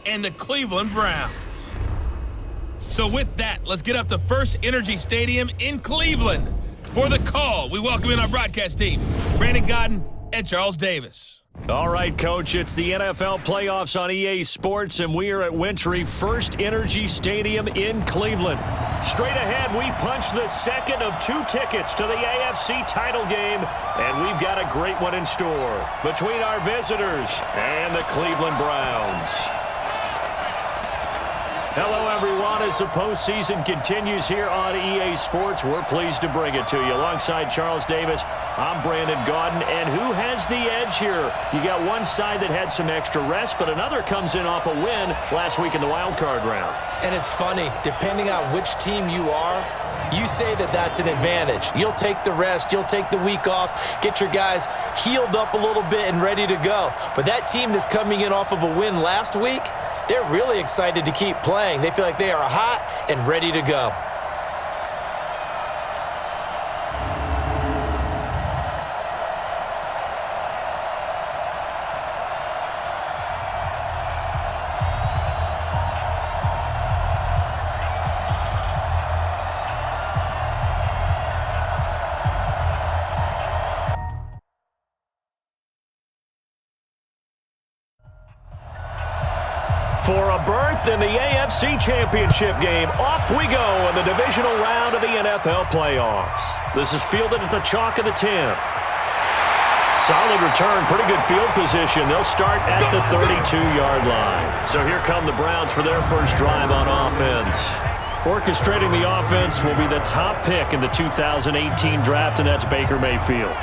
and the Cleveland Browns. So with that, let's get up to First Energy Stadium in Cleveland. For the call, we welcome in our broadcast team, Brandon Godden and Charles Davis. All right, Coach, it's the NFL playoffs on EA Sports, and we are at Wintry First Energy Stadium in Cleveland. Straight ahead, we punch the second of 2 tickets to the AFC title game, and we've got a great one in store between our visitors and the Cleveland Browns. Hello, everyone. As the postseason continues here on EA Sports, we're pleased to bring it to you. Alongside Charles Davis, I'm Brandon Godden. And who has the edge here? You got one side that had some extra rest, but another comes in off a win last week in the wild card round. And it's funny, depending on which team you are, you say that that's an advantage. You'll take the rest, you'll take the week off, get your guys healed up a little bit and ready to go. But that team that's coming in off of a win last week, they're really excited to keep playing. They feel like they are hot and ready to go. For a berth in the AFC Championship game, off we go in the divisional round of the NFL playoffs. This is fielded at the chalk of the 10. Solid return, pretty good field position. They'll start at the 32-yard line. So here come the Browns for their first drive on offense. Orchestrating the offense will be the top pick in the 2018 draft, and that's Baker Mayfield.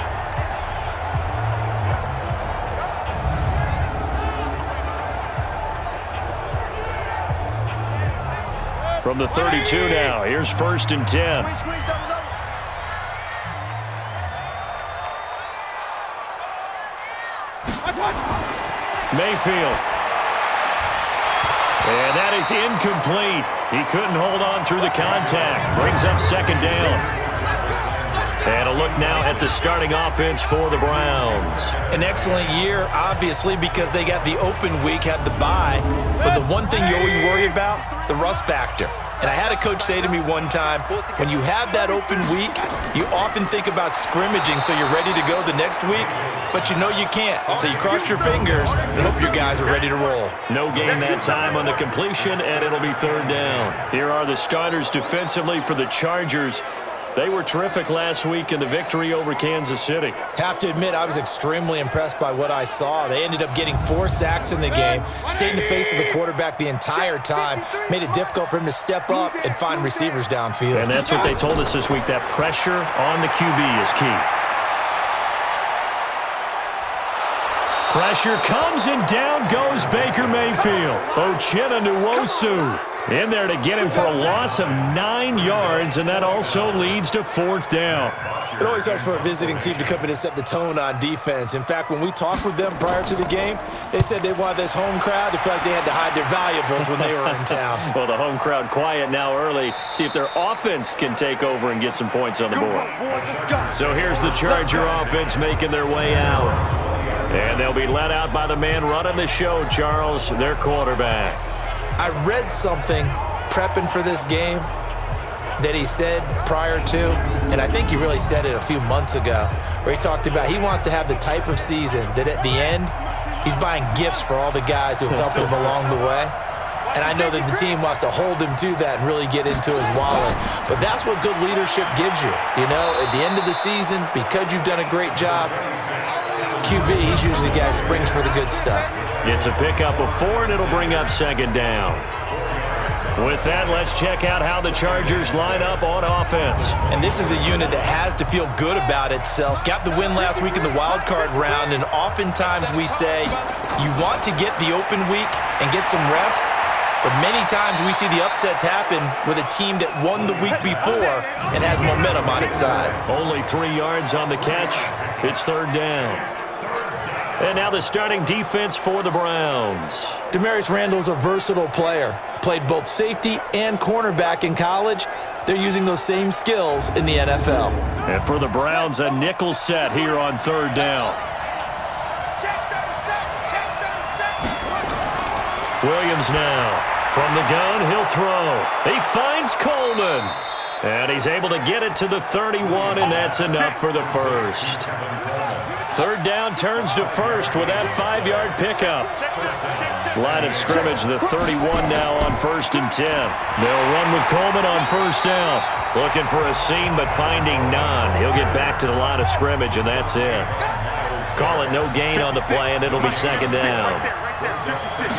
From the 32 now, here's 1st and 10. Mayfield. And that is incomplete. He couldn't hold on through the contact. Brings up 2nd down. And a look now at the starting offense for the Browns. An excellent year, obviously, because they got the open week, had the bye. But the one thing you always worry about, the rust factor. And I had a coach say to me one time, when you have that open week, you often think about scrimmaging so you're ready to go the next week, but you know you can't. So you cross your fingers and hope your guys are ready to roll. No gain that time on the completion, and it'll be 3rd down. Here are the starters defensively for the Chargers. They were terrific last week in the victory over Kansas City. Have to admit, I was extremely impressed by what I saw. They ended up getting 4 sacks in the game, stayed in the face of the quarterback the entire time, made it difficult for him to step up and find receivers downfield. And that's what they told us this week, that pressure on the QB is key. Pressure comes, and down goes Baker Mayfield. Uchenna Nwosu in there to get him for a loss of 9 yards, and that also leads to 4th down. It always helps for a visiting team to come in and set the tone on defense. In fact, when we talked with them prior to the game, they said they wanted this home crowd to feel like they had to hide their valuables when they were in town. Well, the home crowd quiet now early. See if their offense can take over and get some points on the board. So here's the Charger offense making their way out. And they'll be led out by the man running the show, Charles, their quarterback. I read something prepping for this game that he said prior to, and I think he really said it a few months ago, where he talked about he wants to have the type of season that at the end, he's buying gifts for all the guys who have helped him along the way. And I know that the team wants to hold him to that and really get into his wallet. But that's what good leadership gives you. You know, at the end of the season, because you've done a great job, QB, he's usually the guy who springs for the good stuff. It's a pickup of 4, and it'll bring up 2nd down. With that, let's check out how the Chargers line up on offense. And this is a unit that has to feel good about itself. Got the win last week in the wild card round, and oftentimes we say you want to get the open week and get some rest, but many times we see the upsets happen with a team that won the week before and has momentum on its side. Only 3 yards on the catch. It's 3rd down. And now the starting defense for the Browns. Demarius Randall's a versatile player. Played both safety and cornerback in college. They're using those same skills in the NFL. And for the Browns, a nickel set here on 3rd down. Williams now. From the gun, he'll throw. He finds Coleman. And he's able to get it to the 31, and that's enough for the first. Third down turns to first with that 5-yard pickup. Line of scrimmage, the 31 now on 1st and 10. They'll run with Coleman on first down. Looking for a seam, but finding none. He'll get back to the line of scrimmage, and that's it. Call it no gain on the play, and it'll be second down.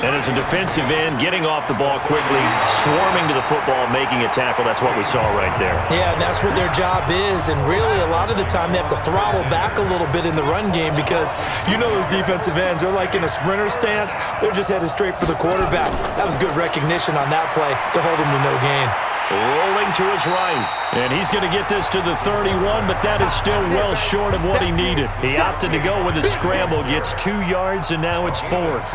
And as a defensive end, getting off the ball quickly, swarming to the football, making a tackle, that's what we saw right there. Yeah, and that's what their job is, and really a lot of the time they have to throttle back a little bit in the run game because you know those defensive ends, they're like in a sprinter stance. They're just headed straight for the quarterback. That was good recognition on that play to hold him to no gain. Rolling to his right, and he's going to get this to the 31, but that is still well short of what he needed. He opted to go with a scramble, gets 2 yards, and now it's 4th.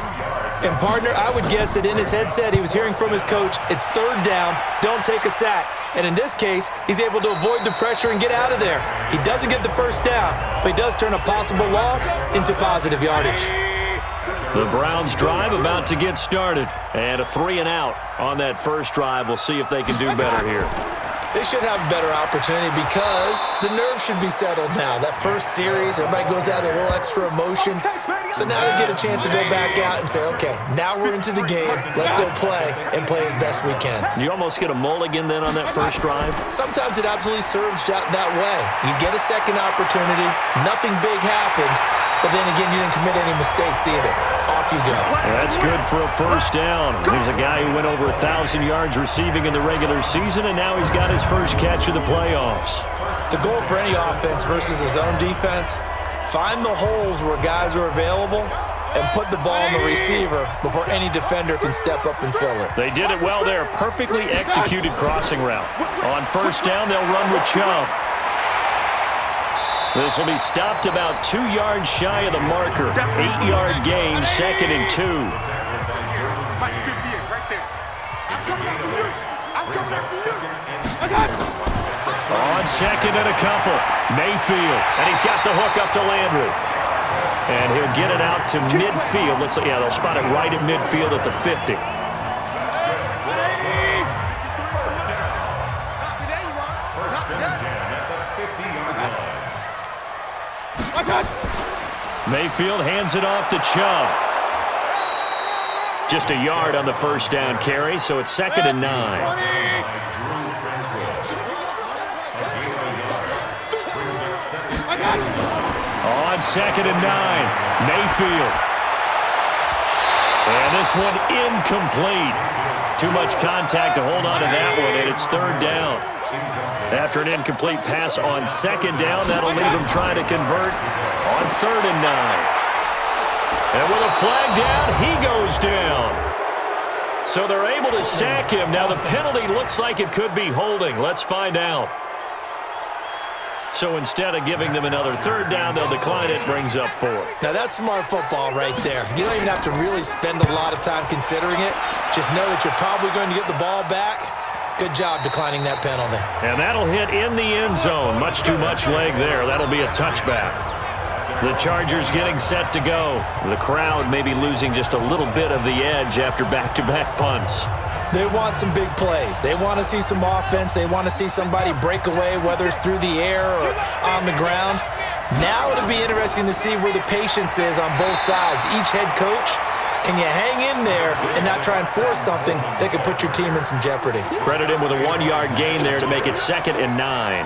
And, partner, I would guess that in his headset he was hearing from his coach, it's 3rd down, don't take a sack. And in this case, he's able to avoid the pressure and get out of there. He doesn't get the first down, but he does turn a possible loss into positive yardage. The Browns drive about to get started. And a 3-and-out on that first drive. We'll see if they can do better here. They should have a better opportunity because the nerves should be settled now. That first series, everybody goes out with a little extra emotion. So now they get a chance to go back out and say, okay, now we're into the game. Let's go play and play as best we can. You almost get a mulligan then on that first drive? Sometimes it absolutely serves that way. You get a second opportunity. Nothing big happened. But then again, you didn't commit any mistakes either. Off you go. That's good for a first down. Here's a guy who went over 1,000 yards receiving in the regular season, and now he's got his first catch of the playoffs. The goal for any offense versus his own defense, find the holes where guys are available and put the ball on the receiver before any defender can step up and fill it. They did it well there. Perfectly executed crossing route. On first down, they'll run with Chubb. This will be stopped about 2 yards shy of the marker. 8-yard gain, 2nd and 2. On 2nd and a couple, Mayfield, and he's got the hook up to Landry. And he'll get it out to midfield. They'll spot it right at midfield at the 50. Mayfield hands it off to Chubb. Just a yard on the first down carry, so it's 2nd and 9. On 2nd and 9, Mayfield. And this one incomplete. Too much contact to hold on to that one, and it's 3rd down. After an incomplete pass on 2nd down, that'll leave him trying to convert on 3rd and 9. And with a flag down, he goes down. So they're able to sack him. Now the penalty looks like it could be holding. Let's find out. So instead of giving them another 3rd down, they'll decline it, brings up 4. Now that's smart football right there. You don't even have to really spend a lot of time considering it. Just know that you're probably going to get the ball back. Good job declining that penalty. And that'll hit in the end zone. Much too much leg there. That'll be a touchback. The Chargers getting set to go. The crowd may be losing just a little bit of the edge after back-to-back punts. They want some big plays. They want to see some offense. They want to see somebody break away, whether it's through the air or on the ground. Now it'll be interesting to see where the patience is on both sides. Each head coach, can you hang in there and not try and force something that could put your team in some jeopardy? Credit him with a 1-yard gain there to make it 2nd and 9.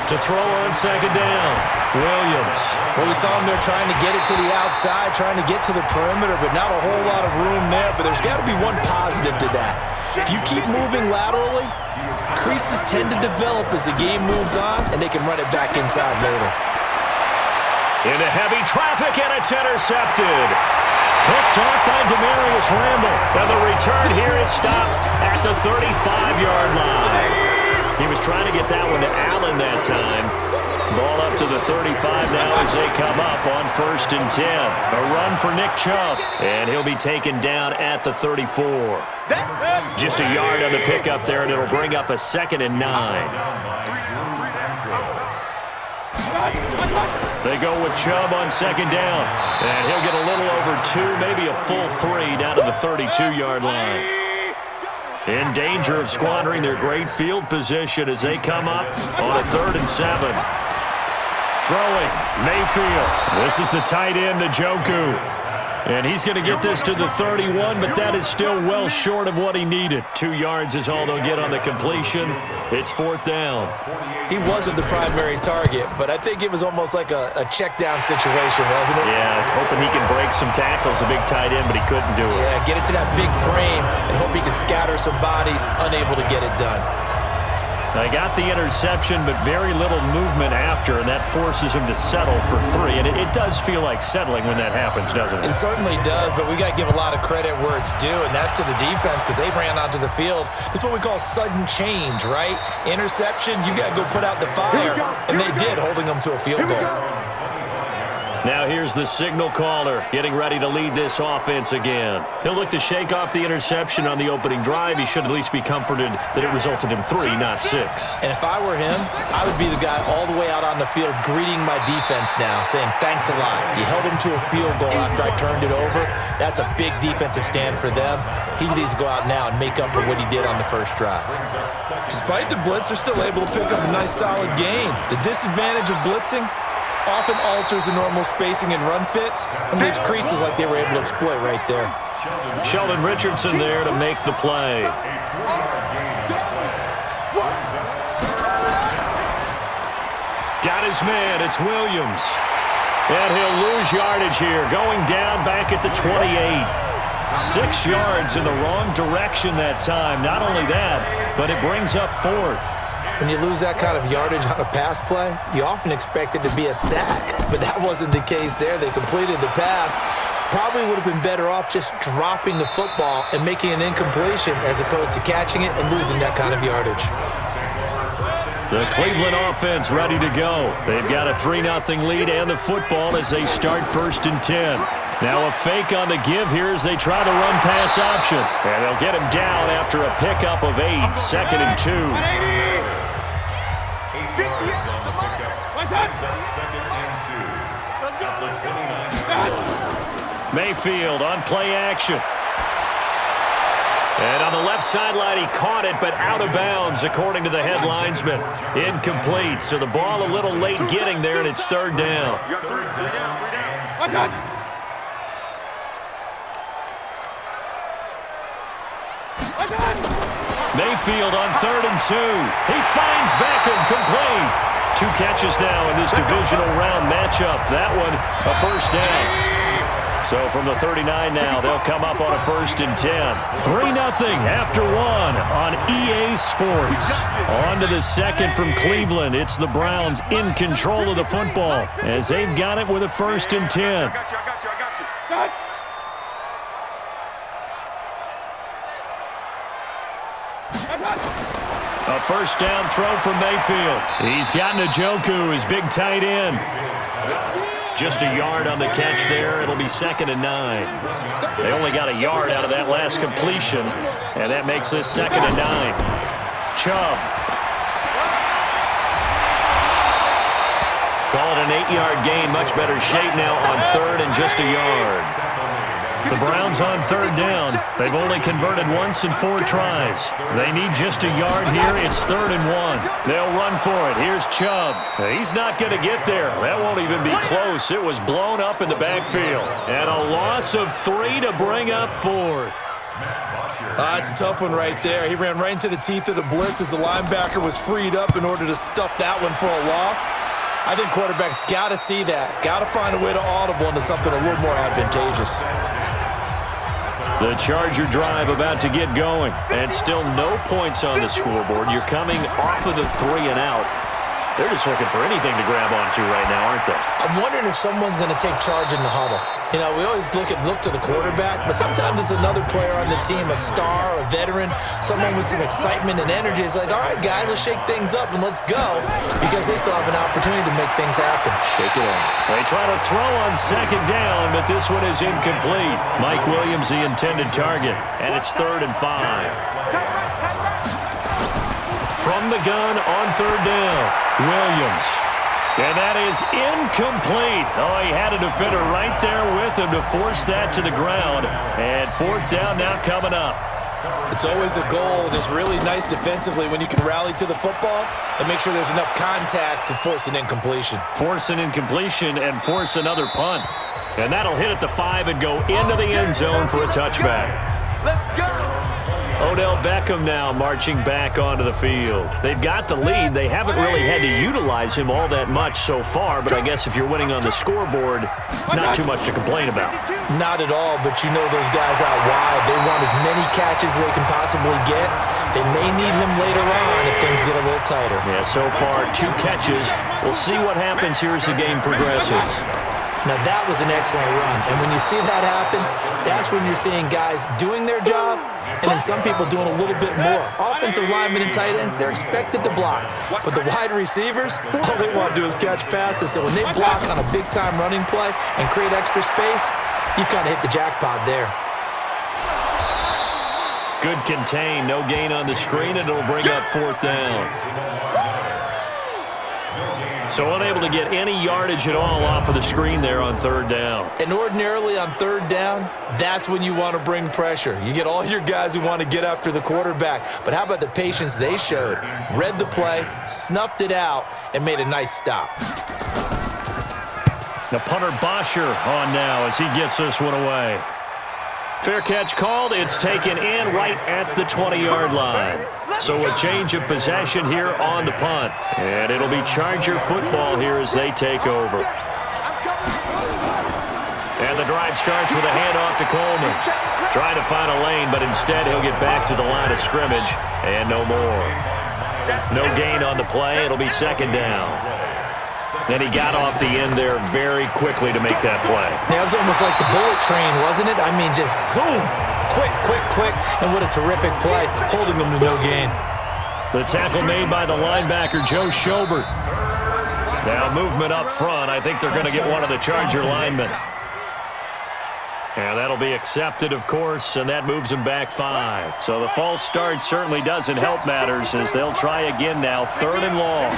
To throw on 2nd down, Williams. Well, we saw him there trying to get it to the outside, trying to get to the perimeter, but not a whole lot of room there. But there's got to be one positive to that. If you keep moving laterally, creases tend to develop as the game moves on, and they can run it back inside later. Into heavy traffic, and it's intercepted. Picked off by Demarius Randall. And the return here is stopped at the 35-yard line. He was trying to get that one to Allen that time. Ball up to the 35 now as they come up on 1st and 10. A run for Nick Chubb, and he'll be taken down at the 34. Just a yard on the pickup there, and it'll bring up a 2nd and 9. They go with Chubb on second down. And he'll get a little over 2, maybe a full 3 down to the 32-yard line. In danger of squandering their great field position as they come up on a 3rd and 7. Throwing, Mayfield. This is the tight end, Njoku. And he's going to get this to the 31, but that is still well short of what he needed. 2 yards is all they'll get on the completion. It's 4th down. He wasn't the primary target, but I think it was almost like a check down situation, wasn't it? Yeah, hoping he can break some tackles, a big tight end, but he couldn't do it. Yeah, get it to that big frame and hope he can scatter some bodies, unable to get it done. They got the interception, but very little movement after, and that forces him to settle for 3. And it does feel like settling when that happens, doesn't it? It certainly does, but we got to give a lot of credit where it's due, and that's to the defense because they ran onto the field. This is what we call sudden change, right? Interception, you got to go put out the fire, and they did, holding them to a field goal. Now here's the signal caller getting ready to lead this offense again. He'll look to shake off the interception on the opening drive. He should at least be comforted that it resulted in 3, not 6. And if I were him, I would be the guy all the way out on the field greeting my defense now, saying thanks a lot. You held him to a field goal after I turned it over. That's a big defensive stand for them. He needs to go out now and make up for what he did on the first drive. Despite the blitz, they're still able to pick up a nice solid gain. The disadvantage of blitzing often alters the normal spacing and run fits and leaves creases like they were able to exploit right there. Sheldon Richardson there to make the play. Got his man, it's Williams. And he'll lose yardage here, going down back at the 28. 6 yards in the wrong direction that time. Not only that, but it brings up 4th. When you lose that kind of yardage on a pass play, you often expect it to be a sack, but that wasn't the case there. They completed the pass. Probably would have been better off just dropping the football and making an incompletion as opposed to catching it and losing that kind of yardage. The Cleveland offense ready to go. They've got a 3-0 lead and the football as they start 1st and 10. Now a fake on the give here as they try the run-pass option. And they'll get him down after a pickup of 8, 2nd and 2. Mayfield on play action. And on the left sideline, he caught it, but out of bounds, according to the head linesman. Incomplete, so the ball a little late getting there, and it's 3rd down. Mayfield on 3rd and 2. He finds Beckham, complete. 2 catches now in this divisional round matchup. That one, a 1st down. So from the 39 now, they'll come up on a 1st and 10. 3-0 after 1 on EA Sports. On to the 2nd from Cleveland. It's the Browns in control of the football as they've got it with a 1st and 10. A 1st down throw from Mayfield. He's got Njoku, his big tight end. Just a yard on the catch there. It'll be 2nd and 9. They only got a yard out of that last completion, and that makes this 2nd and 9. Chubb. Call it an 8-yard gain. Much better shape now on 3rd and just a yard. The Browns on 3rd down. They've only converted once in 4 tries. They need just a yard here. It's 3rd and 1. They'll run for it. Here's Chubb. He's not going to get there. That won't even be close. It was blown up in the backfield. And a loss of 3 to bring up 4th. It's a tough one right there. He ran right into the teeth of the blitz as the linebacker was freed up in order to stuff that one for a loss. I think quarterbacks got to see that. Got to find a way to audible into something a little more advantageous. The Charger drive about to get going, and still no points on the scoreboard. You're coming off of the 3 and out. They're just looking for anything to grab onto right now, aren't they? I'm wondering if someone's going to take charge in the huddle. You know, we always look to the quarterback, but sometimes it's another player on the team, a star, a veteran, someone with some excitement and energy. It's like, all right, guys, let's shake things up and let's go, because they still have an opportunity to make things happen. Shake it off. They try to throw on 2nd down, but this one is incomplete. Mike Williams, the intended target, and it's 3rd and 5. From the gun on 3rd down, Williams. And that is incomplete. Oh, he had a defender right there with him to force that to the ground. And fourth down now coming up. It's always a goal, and it's really nice defensively when you can rally to the football and make sure there's enough contact to force an incompletion. Force an incompletion and force another punt. And that'll hit at the 5 and go into the end zone for a touchback. Let's go! Odell Beckham now marching back onto the field. They've got the lead. They haven't really had to utilize him all that much so far, but I guess if you're winning on the scoreboard, not too much to complain about. Not at all, but you know those guys out wide, they want as many catches as they can possibly get. They may need him later on if things get a little tighter. Yeah, so far 2 catches. We'll see what happens here as the game progresses. Now, that was an excellent run, and when you see that happen, that's when you're seeing guys doing their job and then some people doing a little bit more. Offensive linemen and tight ends, they're expected to block, but the wide receivers, all they want to do is catch passes, so when they block on a big-time running play and create extra space, you've kind of hit the jackpot there. Good contain, no gain on the screen, and it'll bring up fourth down. So unable to get any yardage at all off of the screen there on third down. And ordinarily on third down, that's when you want to bring pressure. You get all your guys who want to get after the quarterback. But how about the patience they showed? Read the play, snuffed it out, and made a nice stop. The punter Bosher on now as he gets this one away. Fair catch called. It's taken in right at the 20-yard line. So a change of possession here on the punt. And it'll be Charger football here as they take over. And the drive starts with a handoff to Coleman. Trying to find a lane, but instead he'll get back to the line of scrimmage. And no more. No gain on the play. It'll be second down. And he got off the end there very quickly to make that play. That was almost like the bullet train, wasn't it? I mean, just zoom. Quick, quick, quick. And what a terrific play, holding them to no gain. The tackle made by the linebacker, Joe Schobert. Now movement up front. I think they're going to get one of the Charger linemen. And that'll be accepted, of course, and that moves them back 5. So the false start certainly doesn't help matters as they'll try again now, third and long.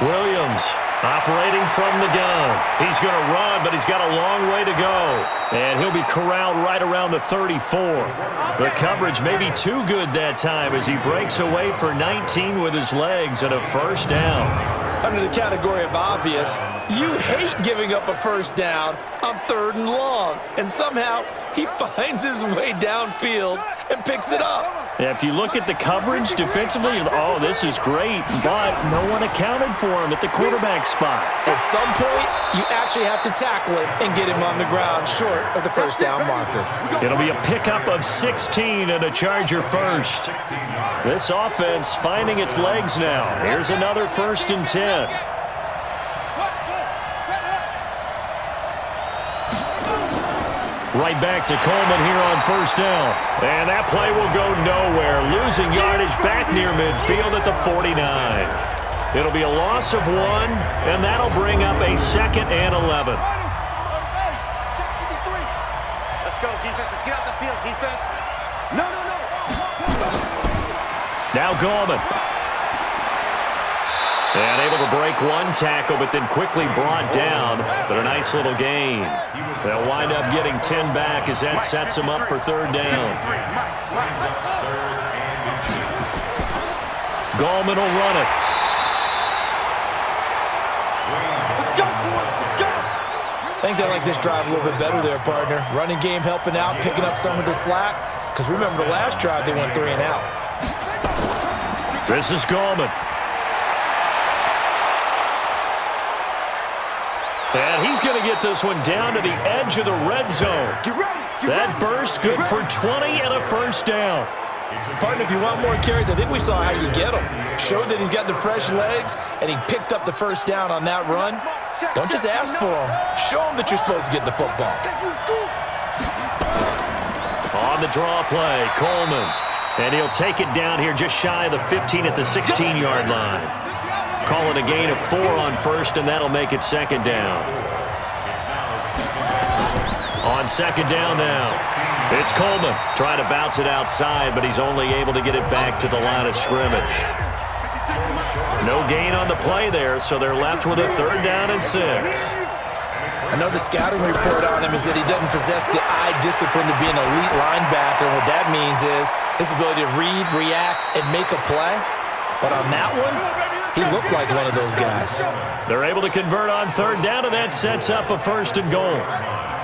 Williams operating from the gun. He's going to run, but he's got a long way to go. And he'll be corralled right around the 34. The coverage may be too good that time as he breaks away for 19 with his legs and a first down. Under the category of obvious, you hate giving up a first down on third and long. And somehow he finds his way downfield and picks it up. If you look at the coverage defensively, oh, this is great, but no one accounted for him at the quarterback spot. At some point, you actually have to tackle him and get him on the ground short of the first down marker. It'll be a pickup of 16 and a Charger first. This offense finding its legs now. Here's another 1st and 10. Right back to Coleman here on first down. And that play will go nowhere. Losing yardage back near midfield at the 49. It'll be a loss of 1, and that'll bring up a 2nd and 11. Let's go, defense. Let's get out the field, defense. No. Now Gallman. And able to break one tackle, but then quickly brought down. But a nice little gain. They'll wind up getting 10 back as that sets them up for third down. Gallman will run it. Let's go, boys. Let's go. I think they like this drive a little bit better there, partner. Running game helping out, picking up some of the slack. Because remember, the last drive they went 3 and out. This is Gallman. And he's going to get this one down to the edge of the red zone. That burst good for 20 and a first down. Partner, if you want more carries, I think we saw how you get him. Showed that he's got the fresh legs, and he picked up the first down on that run. Don't just ask for him. Show him that you're supposed to get the football. On the draw play, Coleman. And he'll take it down here just shy of the 15 at the 16-yard line. Call it a gain of 4 on first, and that'll make it second down. On second down now, it's Coleman trying to bounce it outside, but he's only able to get it back to the line of scrimmage. No gain on the play there, so they're left with a 3rd down and 6. I know the scouting report on him is that he doesn't possess the eye discipline to be an elite linebacker. What that means is his ability to read, react, and make a play. But on that one, he looked like one of those guys. They're able to convert on 3rd down, and that sets up a 1st and goal.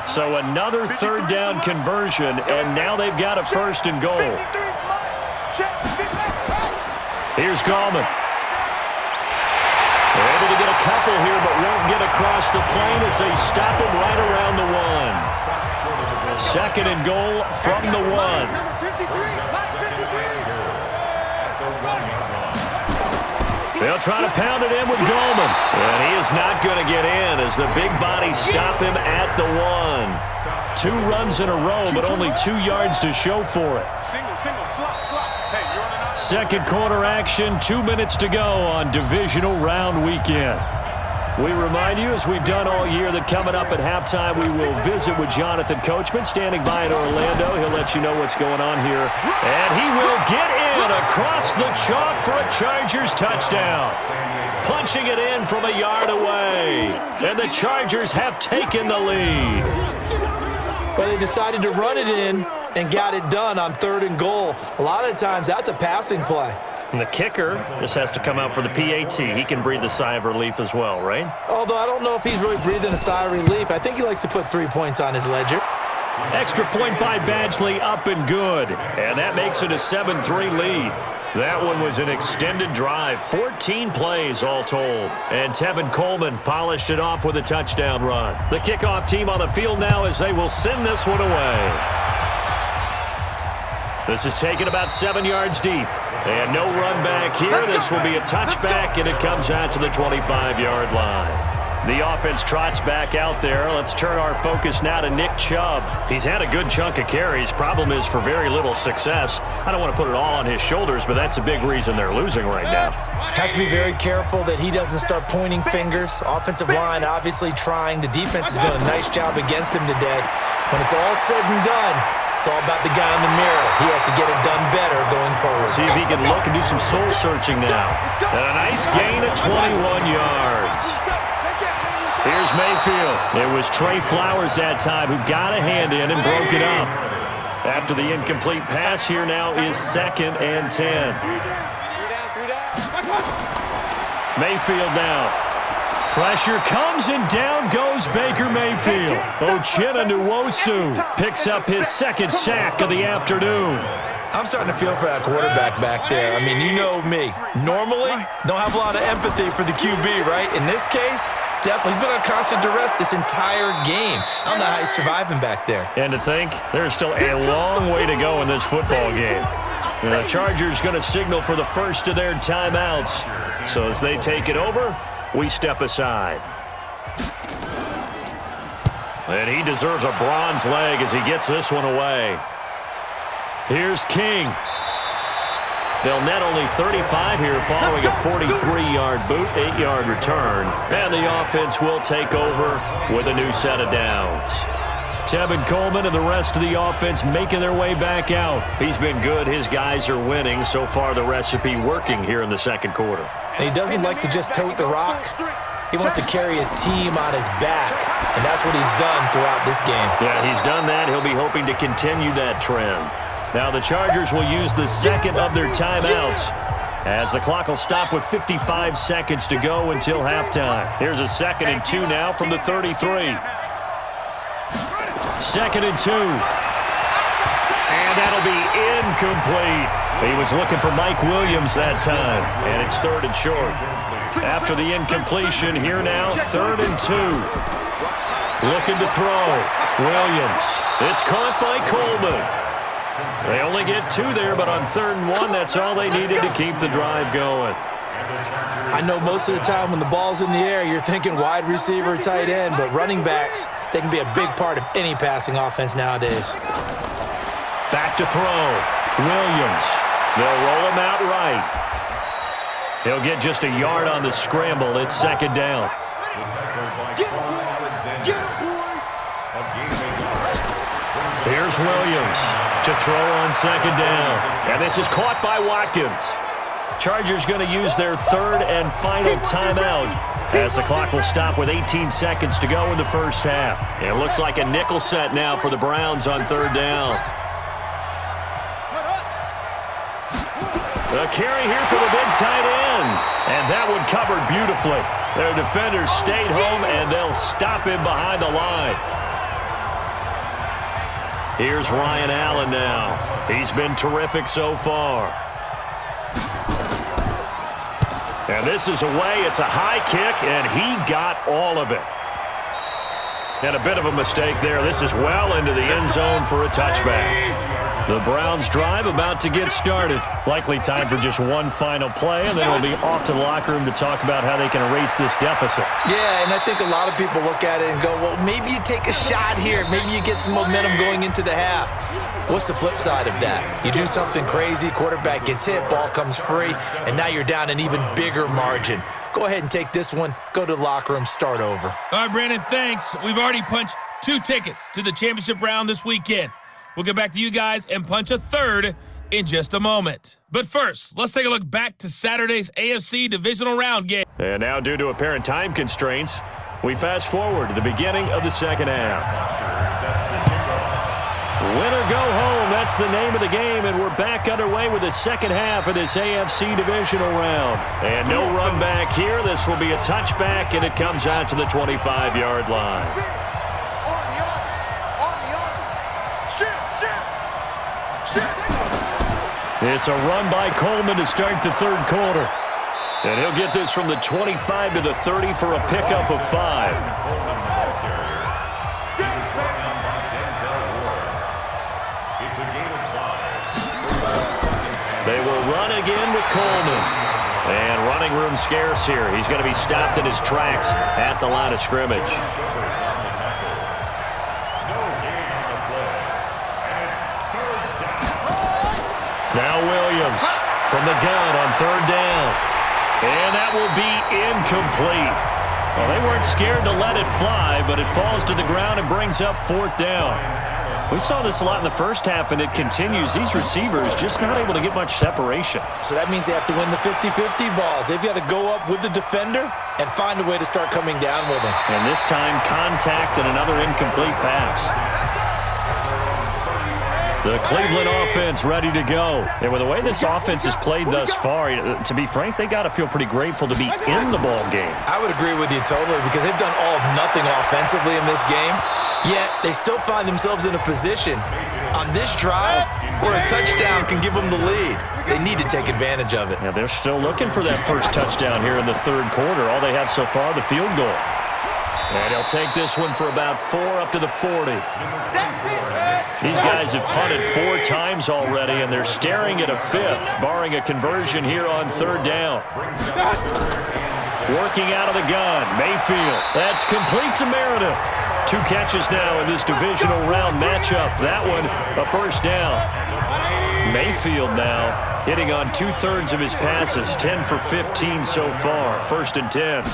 So another 3rd down conversion, and now they've got a 1st and goal. Here's Gallman. They're able to get a couple here, but won't get across the plane as they stop him right around the 1. 2nd and goal from the 1. They'll try to pound it in with Gallman. And he is not going to get in as the big bodies stop him at the 1. 2 runs in a row, but only 2 yards to show for it. Second quarter action, 2 minutes to go on Divisional Round Weekend. We remind you, as we've done all year, that coming up at halftime, we will visit with Jonathan Coachman, standing by in Orlando. He'll let you know what's going on here. And he will get in across the chalk for a Chargers touchdown. Punching it in from a yard away. And the Chargers have taken the lead. Well, they decided to run it in and got it done on 3rd and goal. A lot of times, that's a passing play. And the kicker just has to come out for the PAT. He can breathe a sigh of relief as well, right? Although I don't know if he's really breathing a sigh of relief. I think he likes to put 3 points on his ledger. Extra point by Badgley, up and good. And that makes it a 7-3 lead. That one was an extended drive, 14 plays all told. And Tevin Coleman polished it off with a touchdown run. The kickoff team on the field now as they will send this one away. This is taken about 7 yards deep. And no run back here. This will be a touchback, and it comes out to the 25-yard line. The offense trots back out there. Let's turn our focus now to Nick Chubb. He's had a good chunk of carries. Problem is for very little success. I don't want to put it all on his shoulders, but that's a big reason they're losing right now. Have to be very careful that he doesn't start pointing fingers. Offensive line obviously trying. The defense is doing a nice job against him today. When it's all said and done, it's all about the guy in the mirror. He has to get it done better going forward. See if he can look and do some soul searching now. And a nice gain of 21 yards. Here's Mayfield. It was Trey Flowers that time who got a hand in and broke it up. After the incomplete pass, here now is 2nd and 10. Mayfield now. Pressure comes, and down goes Baker Mayfield. Uchenna Nwosu picks up his 2nd sack of the afternoon. I'm starting to feel for that quarterback back there. I mean, you know me. Normally, don't have a lot of empathy for the QB, right? In this case, definitely. He's been on constant duress this entire game. I don't know how he's surviving back there. And to think, there's still a long way to go in this football game. And the Chargers going to signal for the first of their timeouts. So as they take it over, we step aside. And he deserves a bronze leg as he gets this one away. Here's King. They'll net only 35 here following a 43-yard boot, 8-yard return. And the offense will take over with a new set of downs. Tevin Coleman and the rest of the offense making their way back out. He's been good. His guys are winning. So far, the recipe working here in the second quarter. And he doesn't like to just tote the rock. He wants to carry his team on his back, and that's what he's done throughout this game. Yeah, he's done that. He'll be hoping to continue that trend. Now the Chargers will use the 2nd of their timeouts as the clock will stop with 55 seconds to go until halftime. Here's a 2nd and 2 now from the 33. 2nd and 2. And that'll be incomplete. He was looking for Mike Williams that time, and it's 3rd and short. After the incompletion, here now, 3rd and 2. Looking to throw. Williams. It's caught by Coleman. They only get 2 there, but on 3rd and 1, that's all they needed to keep the drive going. I know most of the time when the ball's in the air, you're thinking wide receiver, tight end, but running backs, they can be a big part of any passing offense nowadays. Back to throw. Williams. They'll roll him out right. He'll get just a yard on the scramble. It's 2nd down. Here's Williams to throw on 2nd down. And this is caught by Watkins. Chargers going to use their third and final timeout as the clock will stop with 18 seconds to go in the first half. It looks like a nickel set now for the Browns on third down. The carry here for the big tight end. And that one covered beautifully. Their defenders stayed home, and they'll stop him behind the line. Here's Ryan Allen now. He's been terrific so far. And this is away. It's a high kick, and he got all of it. And a bit of a mistake there. This is well into the end zone for a touchback. The Browns drive about to get started. Likely time for just one final play, and then we'll be off to the locker room to talk about how they can erase this deficit. Yeah, and I think a lot of people look at it and go, well, maybe you take a shot here. Maybe you get some momentum going into the half. What's the flip side of that? You do something crazy, quarterback gets hit, ball comes free, and now you're down an even bigger margin. Go ahead and take this one, go to the locker room, start over. All right, Brandon, thanks. We've already punched 2 tickets to the championship round this weekend. We'll get back to you guys and punch a third in just a moment. But first, let's take a look back to Saturday's AFC Divisional Round game. And now, due to apparent time constraints, we fast forward to the beginning of the second half. Win or go home, that's the name of the game, and we're back underway with the second half of this AFC Divisional Round. And no run back here. This will be a touchback, and it comes out to the 25-yard line. It's a run by Coleman to start the third quarter. And he'll get this from the 25 to the 30 for a pickup of 5. They will run again with Coleman. And running room scarce here. He's going to be stopped in his tracks at the line of scrimmage. Now Williams from the gun on third down. And that will be incomplete. Well, they weren't scared to let it fly, but it falls to the ground and brings up fourth down. We saw this a lot in the first half, and it continues. These receivers just not able to get much separation. So that means they have to win the 50-50 balls. They've got to go up with the defender and find a way to start coming down with him. And this time, contact and another incomplete pass. The Cleveland offense ready to go. And with the way this offense has played thus far, to be frank, they got to feel pretty grateful to be in the ball game. I would agree with you totally because they've done all of nothing offensively in this game, yet they still find themselves in a position on this drive where a touchdown can give them the lead. They need to take advantage of it. Yeah, they're still looking for that first touchdown here in the third quarter. All they have so far, the field goal. And he'll take this one for about 4 up to the 40. These guys have punted 4 times already, and they're staring at a 5th, barring a conversion here on third down. Working out of the gun, Mayfield. That's complete to Meredith. 2 catches now in this divisional round matchup. That one, a first down. Mayfield now hitting on 2/3 of his passes, 10 for 15 so far. 1st and 10.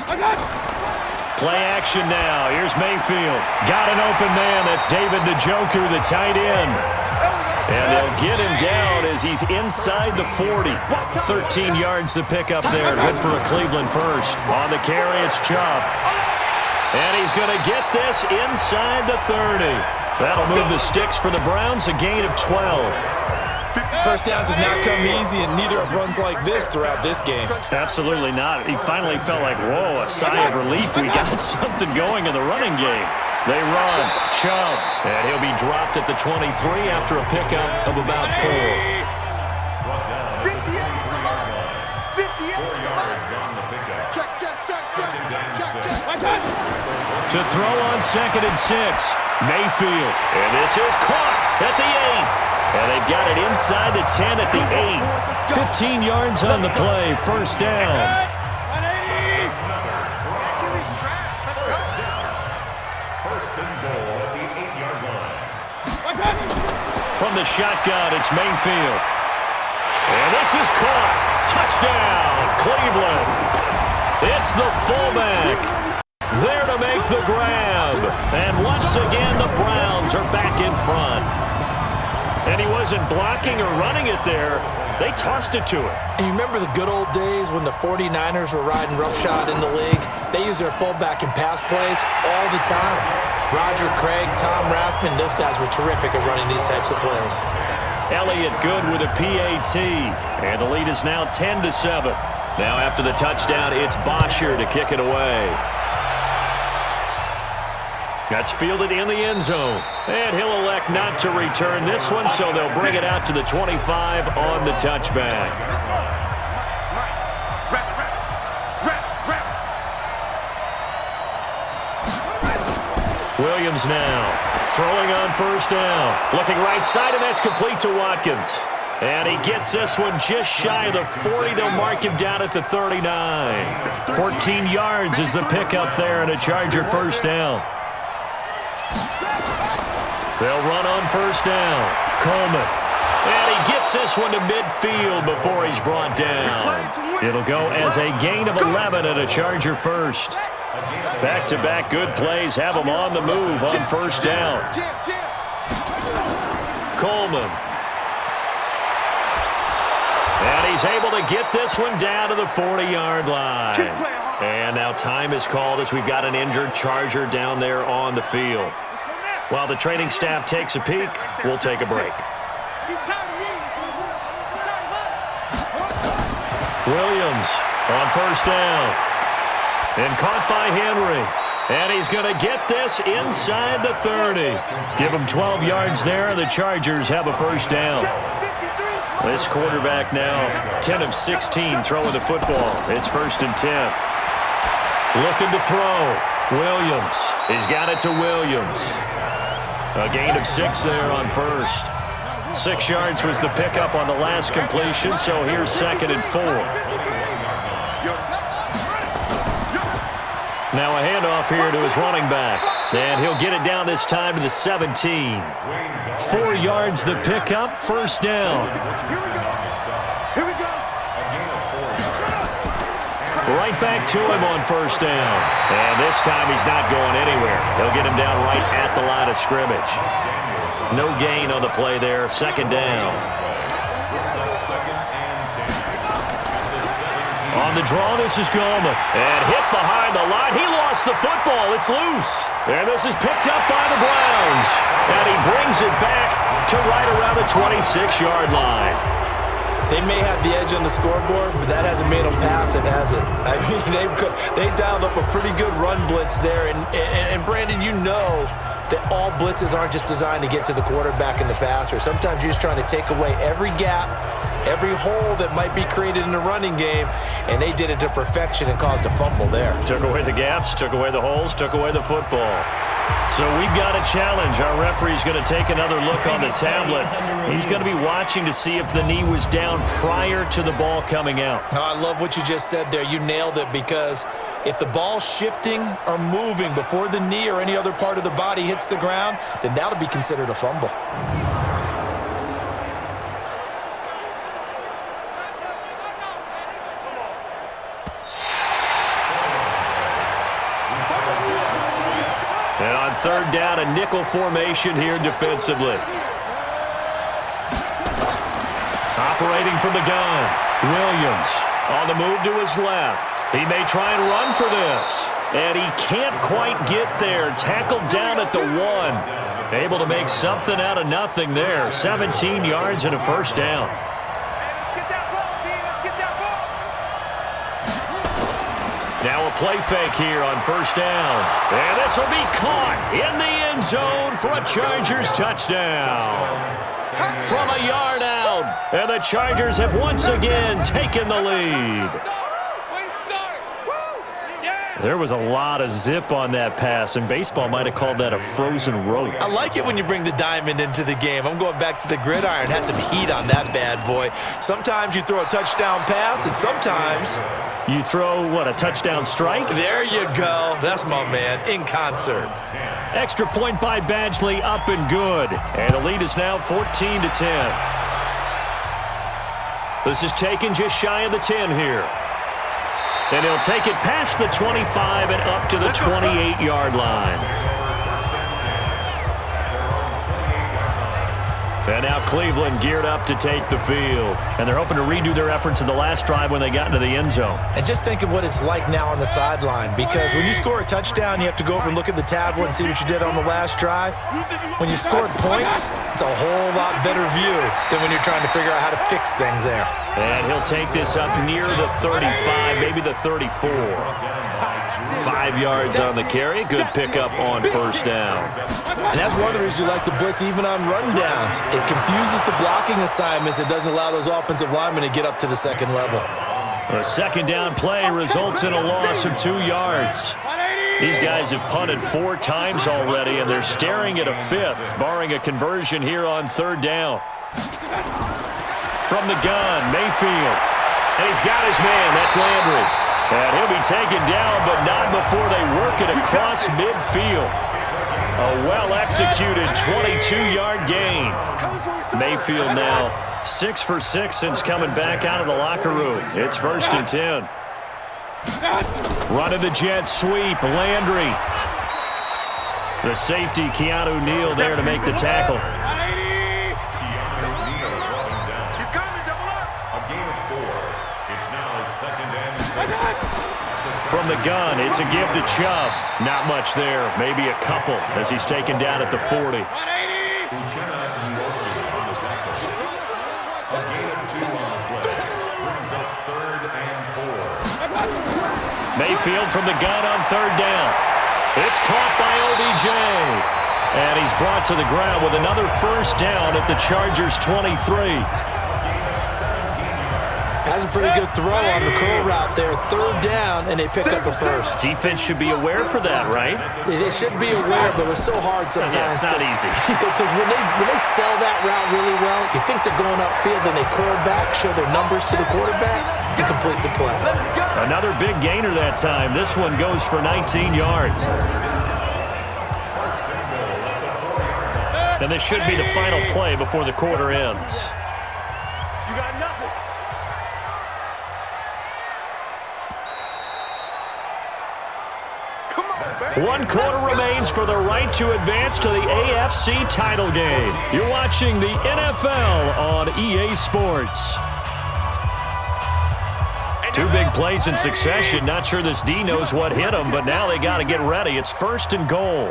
Play action now. Here's Mayfield. Got an open man. That's David Njoku, the tight end. And they'll get him down as he's inside the 40. 13 yards to pick up there. Good for a Cleveland first. On the carry, it's Chubb. And he's going to get this inside the 30. That'll move the sticks for the Browns, a gain of 12. First downs have not come easy, and neither have runs like this throughout this game. Absolutely not. He finally felt like, whoa, a sigh of relief. We got something going in the running game. They run. Chubb. And he'll be dropped at the 23 after a pickup of about 4. 58. 58. Check. To throw on 2nd and 6. Mayfield. And this is caught at the 8. And they've got it inside the 10 at the 8. 15 yards on the play. First down. From the shotgun, it's Mayfield. And this is caught. Touchdown, Cleveland. It's the fullback. There to make the grab. And once again, the Browns are back in front. And he wasn't blocking or running it there. They tossed it to him. And you remember the good old days when the 49ers were riding roughshod in the league? They used their fullback in pass plays all the time. Roger Craig, Tom Rathman, those guys were terrific at running these types of plays. Elliott good with a PAT. And the lead is now 10-7. Now after the touchdown, it's Bosher to kick it away. That's fielded in the end zone. And he'll elect not to return this one, so they'll bring it out to the 25 on the touchback. Williams now throwing on first down. Looking right side, and that's complete to Watkins. And he gets this one just shy of the 40. They'll mark him down at the 39. 14 yards is the pickup there, and a Charger first down. They'll run on first down. Coleman. And he gets this one to midfield before he's brought down. It'll go as a gain of 11 and a Charger first. Back-to-back good plays have him on the move on first down. Coleman. And he's able to get this one down to the 40-yard line. And now time is called as we've got an injured Charger down there on the field. While the training staff takes a peek, we'll take a break. Williams on first down. And caught by Henry. And he's going to get this inside the 30. Give him 12 yards there, and the Chargers have a first down. This quarterback now 10 of 16 throwing the football. It's 1st and 10. Looking to throw. Williams. He's got it to Williams. A gain of 6 there on first. 6 yards was the pickup on the last completion, so here's 2nd and 4. Now a handoff here to his running back. And he'll get it down this time to the 17. 4 yards the pickup, first down. Right back to him on first down. And this time he's not going anywhere. He'll get him down right at the line of scrimmage. No gain on the play there, 2nd down. On the draw, this is Gallman. And hit behind the line. He lost the football. It's loose. And this is picked up by the Browns. And he brings it back to right around the 26-yard line. They may have the edge on the scoreboard, but that hasn't made them passive, has it? I mean, they dialed up a pretty good run blitz there. And Brandon, you know that all blitzes aren't just designed to get to the quarterback and the passer. Sometimes you're just trying to take away every gap, every hole that might be created in the running game, and they did it to perfection and caused a fumble there. Took away the gaps, took away the holes, took away the football. So we've got a challenge. Our referee's going to take another look on the tablet. He's going to be watching to see if the knee was down prior to the ball coming out. Oh, I love what you just said there. You nailed it, because if the ball's shifting or moving before the knee or any other part of the body hits the ground, then that'll be considered a fumble. And on 3rd down, a nickel formation here defensively. Operating from the gun. Williams on the move to his left. He may try and run for this. And he can't quite get there. Tackled down at the 1. Able to make something out of nothing there. 17 yards and a first down. Now a play fake here on first down. And this will be caught in the end zone for a Chargers touchdown. From a yard out. And the Chargers have once again taken the lead. There was a lot of zip on that pass, and baseball might have called that a frozen rope. I like it when you bring the diamond into the game. I'm going back to the gridiron. Had some heat on that bad boy. Sometimes you throw a touchdown pass, and sometimes you throw, what, a touchdown strike? There you go. That's my man, in concert. Extra point by Badgley, up and good. And the lead is now 14-10. This is taken just shy of the 10 here. And he'll take it past the 25 and up to the 28-yard line. And now Cleveland geared up to take the field. And they're hoping to redo their efforts in the last drive when they got into the end zone. And just think of what it's like now on the sideline, because when you score a touchdown, you have to go over and look at the tablet and see what you did on the last drive. When you scored points, it's a whole lot better view than when you're trying to figure out how to fix things there. And he'll take this up near the 35, maybe the 34. 5 yards on the carry. Good pickup on first down. And that's one of the reasons you like to blitz even on rundowns. It confuses the blocking assignments. It doesn't allow those offensive linemen to get up to the second level. A second down play results in a loss of 2 yards. These guys have punted 4 times already, and they're staring at a 5th, barring a conversion here on third down. From the gun, Mayfield. And he's got his man. That's Landry. And he'll be taken down, but not before they work it across midfield. A well-executed 22-yard gain. Mayfield now 6 for 6 since coming back out of the locker room. It's 1st and 10. Running the jet sweep, Landry. The safety, Keanu Neal, there to make the tackle. From the gun, it's a give to Chubb. Not much there, maybe a couple as he's taken down at the 40. Mayfield from the gun on third down. It's caught by OBJ. And he's brought to the ground with another first down at the Chargers' 23. Has a pretty good throw on the curl route there. Third down, and they pick up a first. Defense should be aware for that, right? They should be aware, but it's so hard sometimes. Yeah, it's not easy. Because when they sell that route really well, you think they're going upfield, then they curl back, show their numbers to the quarterback, and complete the play. Another big gainer that time. This one goes for 19 yards. And this should be the final play before the quarter ends. You got nothing. 1 quarter remains for the right to advance to the AFC title game. You're watching the NFL on EA Sports. 2 big plays in succession. Not sure this D knows what hit him, but now they got to get ready. It's 1st and goal.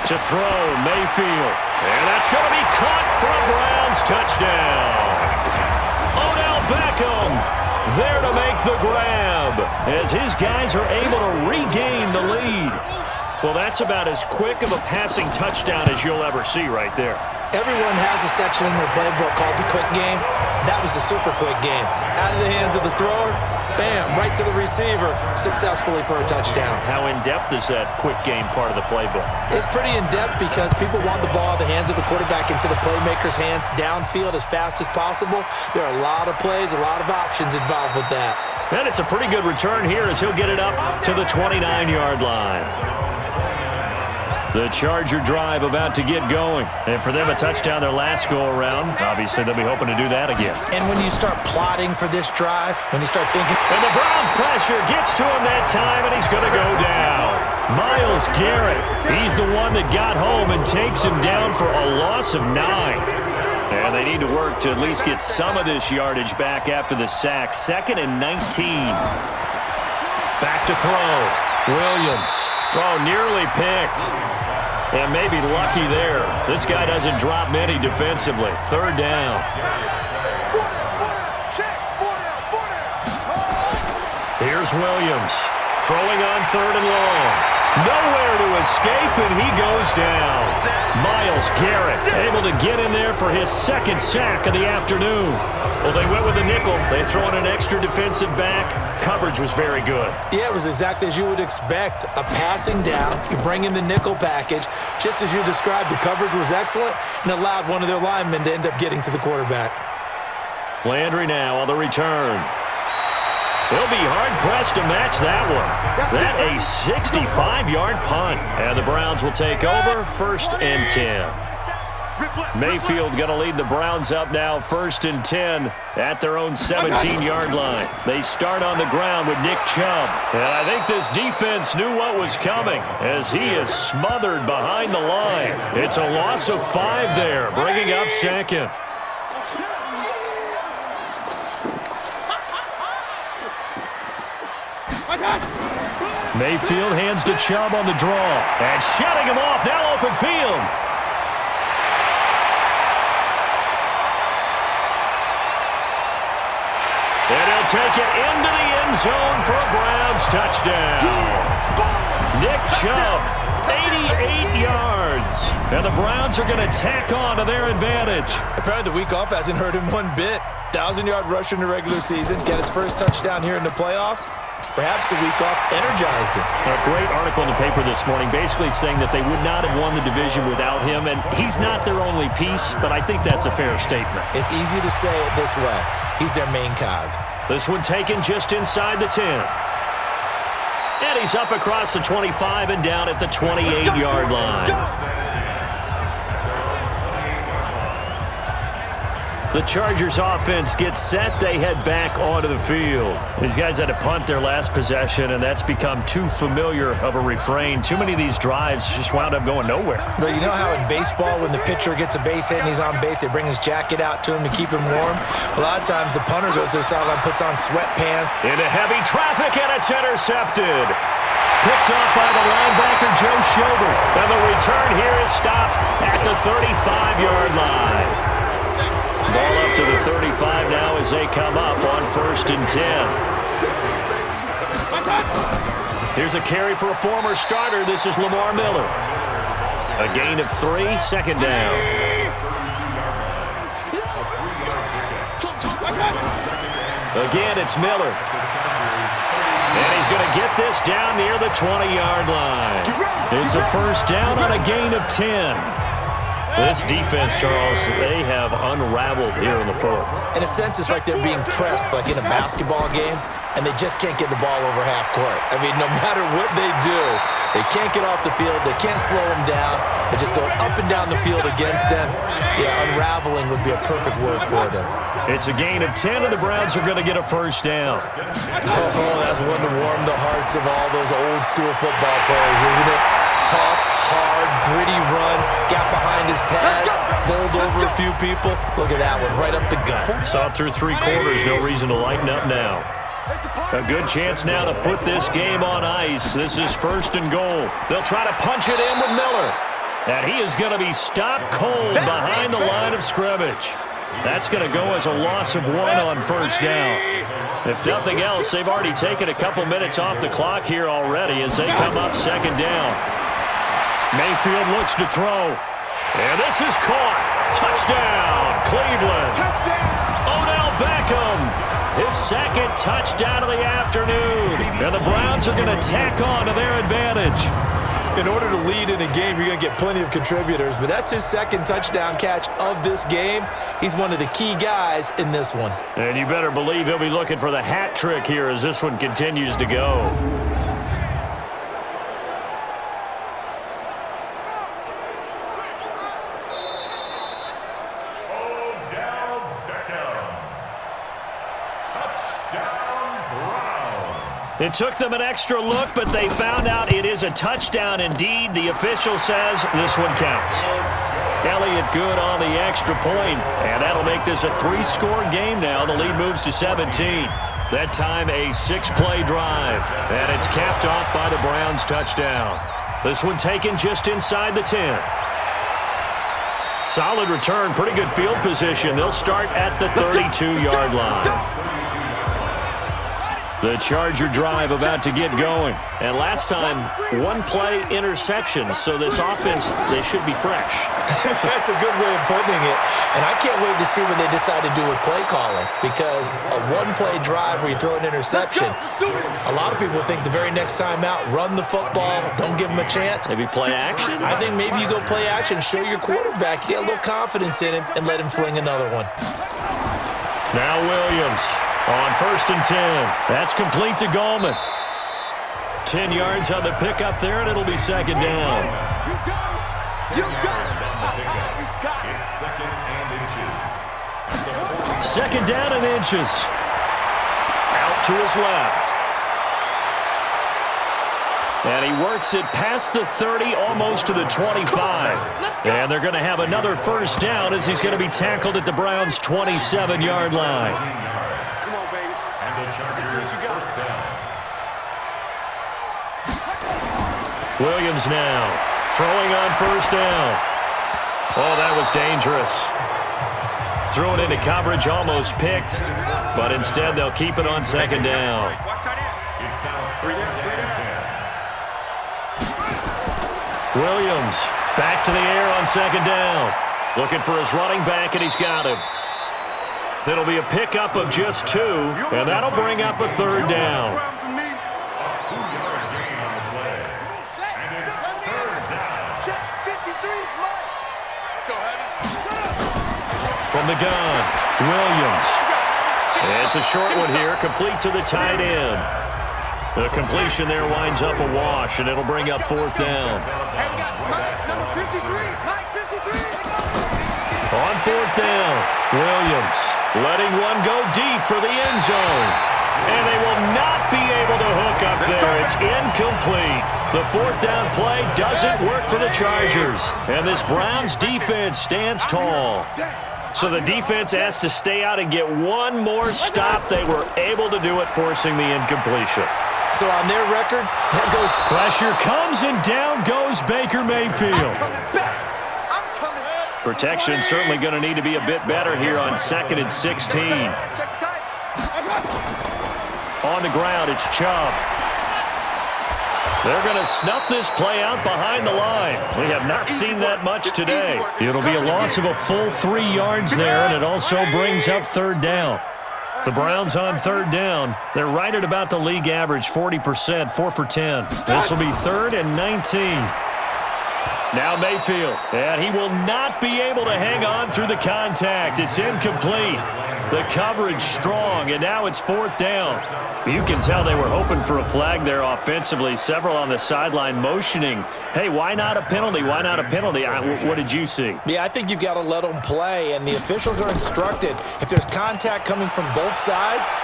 To throw, Mayfield. And that's going to be caught for a Browns touchdown. Odell Beckham there to make the grab as his guys are able to regain the lead. Well, that's about as quick of a passing touchdown as you'll ever see right there. Everyone has a section in their playbook called the quick game. That was the super quick game. Out of the hands of the thrower, bam, right to the receiver, successfully for a touchdown. How in-depth is that quick game part of the playbook? It's pretty in-depth because people want the ball out of the hands of the quarterback into the playmaker's hands downfield as fast as possible. There are a lot of plays, a lot of options involved with that. And it's a pretty good return here as he'll get it up to the 29-yard line. The Charger drive about to get going. And for them, a touchdown their last go-around. Obviously, they'll be hoping to do that again. And when you start plotting for this drive, when you start thinking... And the Browns pressure gets to him that time, and he's going to go down. Myles Garrett, he's the one that got home and takes him down for a loss of 9. And they need to work to at least get some of this yardage back after the sack. 2nd and 19. Back to throw. Williams. Oh, nearly picked. And maybe lucky there. This guy doesn't drop many defensively. 3rd down. Here's Williams. Throwing on 3rd and long. Nowhere to escape, and he goes down. Myles Garrett able to get in there for his 2nd sack of the afternoon. Well, they went with the nickel. They throw in an extra defensive back. Coverage was very good. Yeah, it was exactly as you would expect. A passing down. You bring in the nickel package. Just as you described, the coverage was excellent and allowed one of their linemen to end up getting to the quarterback. Landry now on the return. They'll be hard-pressed to match that one. That a 65-yard punt. And the Browns will take over 1st and 10. Mayfield going to lead the Browns up now, 1st and 10 at their own 17-yard line. They start on the ground with Nick Chubb. And I think this defense knew what was coming as he is smothered behind the line. It's a loss of 5 there, bringing up 2nd. Mayfield hands to Chubb on the draw. And shutting him off, now open field. And he'll take it into the end zone for a Browns touchdown. Nick Chubb, 88 yards. And the Browns are going to tack on to their advantage. Apparently the week off hasn't hurt him one bit. 1,000-yard rusher in the regular season. Got his first touchdown here in the playoffs. Perhaps the week off energized him. A great article in the paper this morning basically saying that they would not have won the division without him, and he's not their only piece, but I think that's a fair statement. It's easy to say it this way. He's their main cog. This one taken just inside the 10. And he's up across the 25 and down at the 28-yard line. The Chargers offense gets set. They head back onto the field. These guys had to punt their last possession, and that's become too familiar of a refrain. Too many of these drives just wound up going nowhere. But you know how in baseball, when the pitcher gets a base hit and he's on base, they bring his jacket out to him to keep him warm? A lot of times the punter goes to the sideline, puts on sweatpants. Into heavy traffic, and it's intercepted. Picked off by the linebacker, Joe Schobert. And the return here is stopped at the 35-yard line. Ball up to the 35 now as they come up on 1st and 10. Here's a carry for a former starter. This is Lamar Miller. A gain of 3, 2nd down. Again, it's Miller. And he's going to get this down near the 20-yard line. It's a 1st down on a gain of 10. This defense, Charles, they have unraveled here in the 4th. In a sense, it's like they're being pressed, like in a basketball game, and they just can't get the ball over half court. I mean, no matter what they do, they can't get off the field. They can't slow them down. They're just going up and down the field against them. Yeah, unraveling would be a perfect word for them. It's a gain of 10, and the Browns are going to get a 1st down. Oh, that's one to warm the hearts of all those old-school football players, isn't it? Tough, hard, gritty run, got behind his pads, bowled over a few people. Look at that one, right up the gut. Saw it through 3 quarters, no reason to lighten up now. A good chance now to put this game on ice. This is 1st and goal. They'll try to punch it in with Miller. And he is going to be stopped cold behind the line of scrimmage. That's going to go as a loss of 1 on 1st down. If nothing else, they've already taken a couple minutes off the clock here already as they come up 2nd down. Mayfield looks to throw. And this is caught. Touchdown, Cleveland. Odell Beckham, his 2nd touchdown of the afternoon. And the Browns are going to tack on to their advantage. In order to lead in a game, you're going to get plenty of contributors, but that's his 2nd touchdown catch of this game. He's one of the key guys in this one. And you better believe he'll be looking for the hat trick here as this one continues to go. It took them an extra look, but they found out it is a touchdown indeed. The official says this one counts. Elliott good on the extra point, and that'll make this a 3-score game now. The lead moves to 17. That time a 6-play drive, and it's capped off by the Browns touchdown. This one taken just inside the 10. Solid return, pretty good field position. They'll start at the 32-yard line. The Charger drive about to get going. And last time, 1-play interception. So this offense, they should be fresh. That's a good way of putting it. And I can't wait to see what they decide to do with play calling. Because a 1-play drive where you throw an interception, a lot of people think the very next time out, run the football, don't give them a chance. Maybe play action? I think maybe you go play action, show your quarterback, get a little confidence in him, and let him fling another one. Now Williams. On 1st and 10. That's complete to Gallman. 10 yards on the pickup there, and it'll be 2nd down. second down and inches. Out to his left. And he works it past the 30, almost to the 25. And they're going to have another first down as he's going to be tackled at the Browns' 27-yard line. Come on, baby. And the Chargers first down. Williams now throwing on first down. Oh, that was dangerous. Threw it into coverage, almost picked. But instead, they'll keep it on second down. It's now 3rd and 10. Williams back to the air on second down. Looking for his running back, and he's got him. It'll be a pickup of just 2, and that'll bring up a third down. From the gun, Williams. It's a short one here, complete to the tight end. The completion there winds up a wash, and it'll bring up 4th down. Number 53, Mike 53. On 4th down, Williams letting one go deep for the end zone. And they will not be able to hook up there. It's incomplete. The 4th down play doesn't work for the Chargers. And this Browns defense stands tall. So the defense has to stay out and get one more stop. They were able to do it, forcing the incompletion. So on their record, that goes. Pressure comes, and down goes Baker Mayfield. Protection certainly going to need to be a bit better here on 2nd and 16. On the ground, it's Chubb. They're going to snuff this play out behind the line. We have not seen that much today. It'll be a loss of a full 3 yards there, and it also brings up 3rd down. The Browns on 3rd down. They're right at about the league average, 40%, 4 for 10. This will be 3rd and 19. Now Mayfield, and he will not be able to hang on through the contact. It's incomplete. The coverage strong, and now it's 4th down. You can tell they were hoping for a flag there offensively. Several on the sideline motioning, hey, why not a penalty? Why not a penalty? What did you see? Yeah, I think you've got to let them play, and the officials are instructed. If there's contact coming from both sides,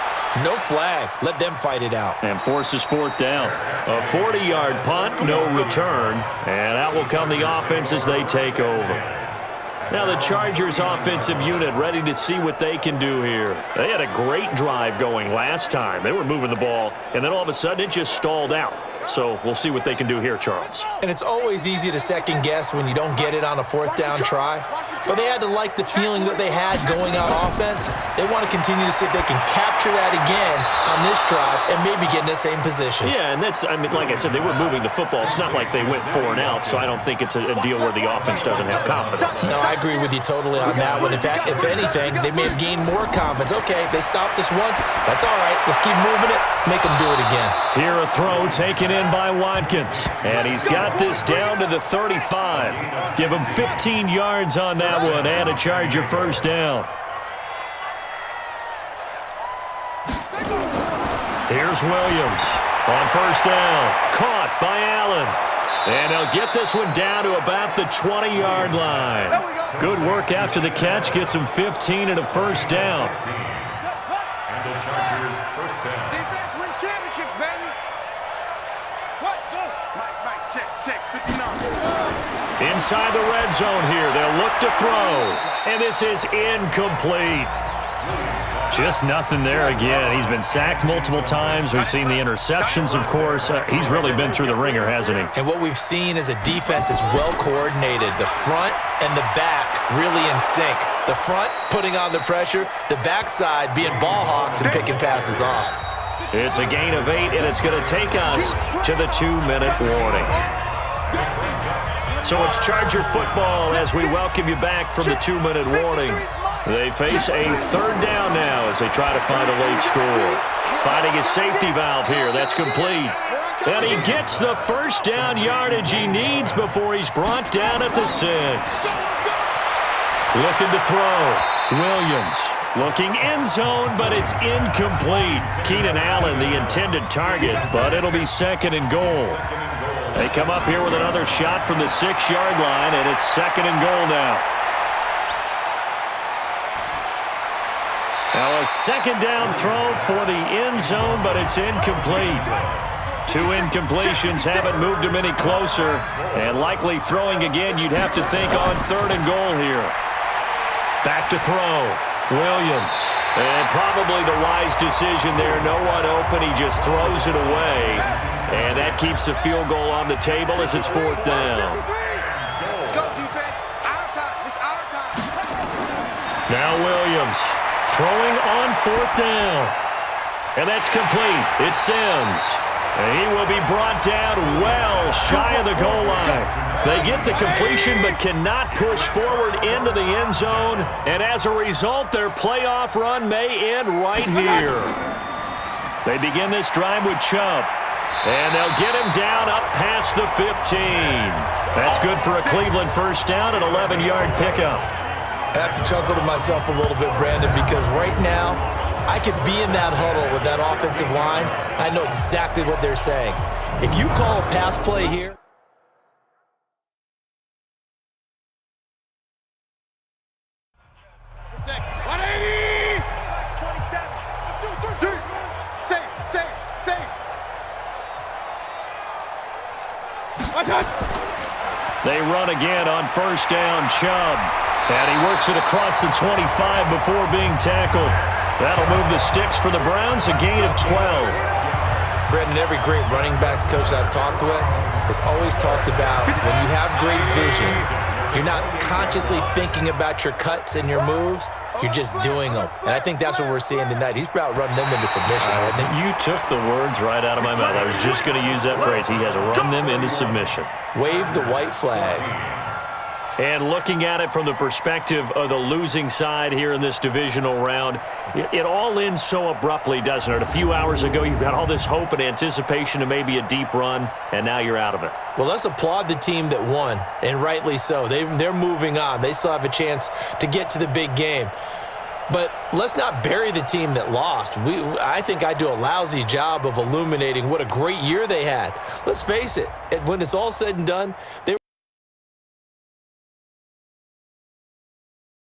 no flag. Let them fight it out. And forces 4th down. A 40-yard punt, no return, and out will come the offense as they take over. Now the Chargers offensive unit ready to see what they can do here. They had a great drive going last time. They were moving the ball, and then all of a sudden it just stalled out. So we'll see what they can do here, Charles. And it's always easy to second guess when you don't get it on a 4th down try. But they had to like the feeling that they had going on offense. They want to continue to see if they can capture that again on this drive and maybe get in the same position. Yeah, and that's, I mean, like I said, they were moving the football. It's not like they went 4 and out, so I don't think it's a deal where the offense doesn't have confidence. No, I agree with you totally on that one. In fact, if anything, they may have gained more confidence. Okay, they stopped us once. That's all right. Let's keep moving it. Make them do it again. Here a throw taken in by Watkins. And he's got this down to the 35. Give him 15 yards on that one and a Charger first down. Here's Williams on first down. Caught by Allen. And they'll get this one down to about the 20-yard line. Good work after the catch. Gets him 15 and a first down. And the Chargers first down. Defense wins championships, baby. What? Go. Mike, check. 59. Inside the red zone here. They'll look to throw. And this is incomplete. Just nothing there again. He's been sacked multiple times. We've seen the interceptions, of course. He's really been through the ringer, hasn't he? And what we've seen is a defense that's well coordinated. The front and the back really in sync. The front putting on the pressure, the backside being ball hawks and picking passes off. It's a gain of 8, and it's going to take us to the 2-minute warning. So it's Charger football as we welcome you back from the 2-minute warning. They face a third down now as they try to find a late score. Finding his safety valve here. That's complete. And he gets the first down yardage he needs before he's brought down at the 6. Looking to throw. Williams looking end zone, but it's incomplete. Keenan Allen, the intended target, but it'll be 2nd and goal. They come up here with another shot from the 6-yard line, and it's 2nd and goal now. Now a second down throw for the end zone, but it's incomplete. 2 incompletions haven't moved him any closer, and likely throwing again, you'd have to think on 3rd and goal here. Back to throw. Williams. And probably the wise decision there. No one open. He just throws it away. And that keeps the field goal on the table as it's 4th down. Let's go, defense. Our time. It's our time. Now Williams throwing on 4th down. And that's complete. It's Sims. And he will be brought down well shy of the goal line. They get the completion but cannot push forward into the end zone. And as a result, their playoff run may end right here. They begin this drive with Chubb. And they'll get him down up past the 15. That's good for a Cleveland first down, an 11-yard pickup. I have to chuckle to myself a little bit, Brandon, because right now I could be in that huddle with that offensive line. I know exactly what they're saying. If you call a pass play here, they run again on first down, Chubb. And he works it across the 25 before being tackled. That'll move the sticks for the Browns, a gain of 12. Brendan, every great running backs coach I've talked with has always talked about when you have great vision, you're not consciously thinking about your cuts and your moves, you're just doing them. And I think that's what we're seeing tonight. He's about running them into submission, hasn't he? You took the words right out of my mouth. I was just going to use that phrase. He has run them into submission. Wave the white flag. And looking at it from the perspective of the losing side here in this divisional round, it all ends so abruptly, doesn't it? A few hours ago, you got all this hope and anticipation to maybe a deep run, and now you're out of it. Well, let's applaud the team that won, and rightly so. They're moving on. They still have a chance to get to the big game. But let's not bury the team that lost. I think I do a lousy job of illuminating what a great year they had. Let's face it, when it's all said and done, they